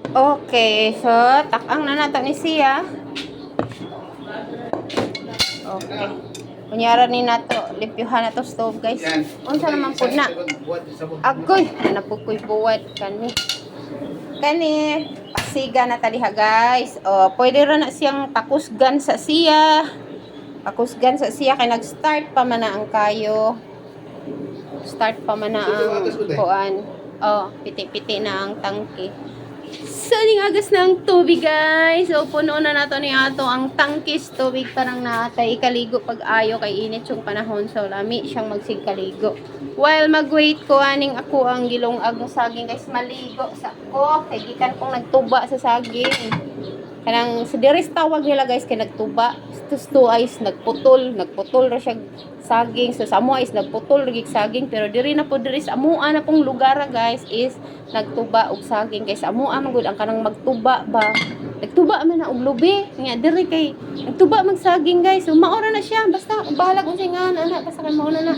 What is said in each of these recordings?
Okay, so takang na nato ni siya. Okay. Kunyara ni nato, limpyuhan na to stove, guys. Unsa naman pud na? Agoy, napukoy buwad kani. Kani, pasiga na taliha, guys. O, pwede ra na siyang pakusgan sa siya. Pakusgan sa siya kay nag-start pa man na ang kayo. Start pa man na ang kuan. Oh, piti-piti na ang tangke. So, agas ng tubig, guys. So, puno na nato ni ato ang tangkis tubig parang natay ikaligo pag ayo kay init yung panahon. So, lami siyang magsigkaligo. While mag-wait ko, aning ako ang gilong-ag ng saging, guys. Maligo sa ko. Kay gikan kong nagtuba sa saging. Kanang sa diris tawag nila, guys, kay nagtuba. Tus eyes nagputol ra siya saging. So sa amo is nagputol rig saging, pero diri na po diri sa amoa na pong lugar, guys, is nagtuba og saging, guys. Amoa man gud ang kanang magtuba ba. Nagtuba man na og lubi. Nga diri kay nagtuba mag saging, guys. So maora na siya, basta bahala kung singa ana basta kay mao na.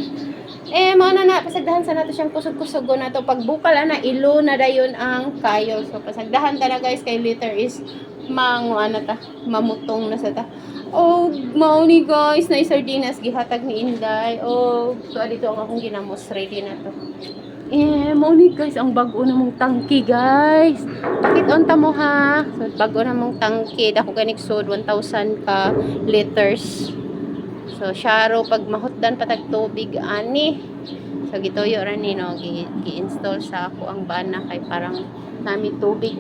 Mao na pasagdahan sa nato siyang kusog-kusugon nato pagbukal ana ilo na dayon ang kayo. So pasagdahan ta na, guys, kay later is mamutong na sa ta. Oh, mao ni, guys, na sardinas gihatag ni Inday. Oh, so dito ang akong ginamos, ready na to. Mao ni, guys, ang bago na mong tangki, guys. Bakit unta mo, ha? So bago na mong tangki, dako ganik sud 1,000 ka liters. So syaro pag mahutdan patag tubig ani. So gituyo ra ni, no, gi-install sa ako ang bana kay parang nami tubig.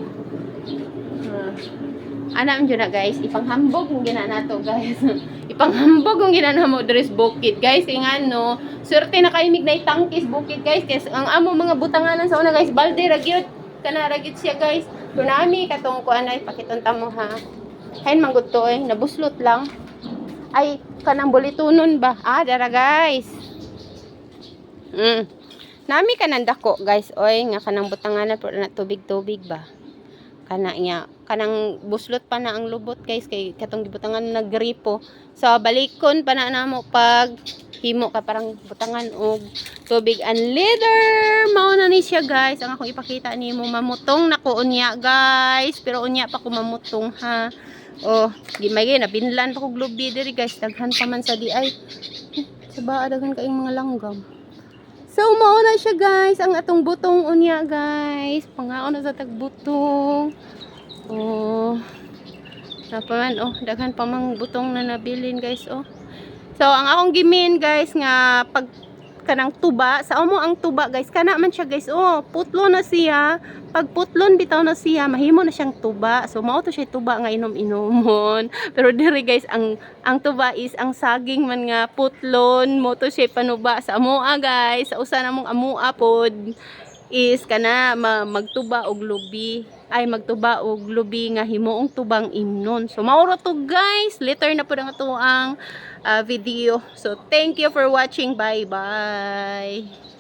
Ana man na, guys, ipanghambog ng gina nato, guys. Ipanghambog ng gina mo dress bukid, guys. Kaya nga, no, swerte na kayo mignay tangkis bukid, guys. Kasi ang amo mga butanganan sa una, guys, balde ragyot kana ragyot siya, guys. Tunami katong ko anay pakitunta mo, ha. Hain manggod to, nabuslot lang. Ay kanang bulitunon ba? Dara, guys. Nami kanang dako, guys. Oy, nga kanang butanganan pero na tubig-tubig ba. Kanang buslot pa na ang lubot, guys, kay katong gibutangan naggripo. So balikon pa na namo pag himo ka parang butangan og tubig and leader. Mao na ni siya, guys, ang akong ipakita nimo. Mamutong nako unya, guys, pero unya pa ko mamutong, ha. Oh, gimay na binlan pa ko globe diri, guys. Daghan pa man sa di ay sa baa daghan kaayong mga langgam. So, mao na siya, guys, ang atong butong unya, guys. Pangaon na sa tagbutong. Oh. Napaman, daghan pa mang butong na nabilin, guys, oh. So, ang akong gimin, guys, nga pag kanang tuba, sa amo ang tuba, guys, kana man siya, guys, putlo na siya. Pag putlon bitaw na siya, mahimo na siyang tuba. So mao to siya tuba nga inom-inomon. Pero diri, guys, ang tuba is ang saging man nga putlon, mo to siya panuba sa amoa, guys. Sa usa namong amoa pod is kana magtuba og lubi. Ay magtuba og lubi nga himuong tubang imnon. So mao to, guys. Later na pud ang ato ang video. So thank you for watching. Bye bye.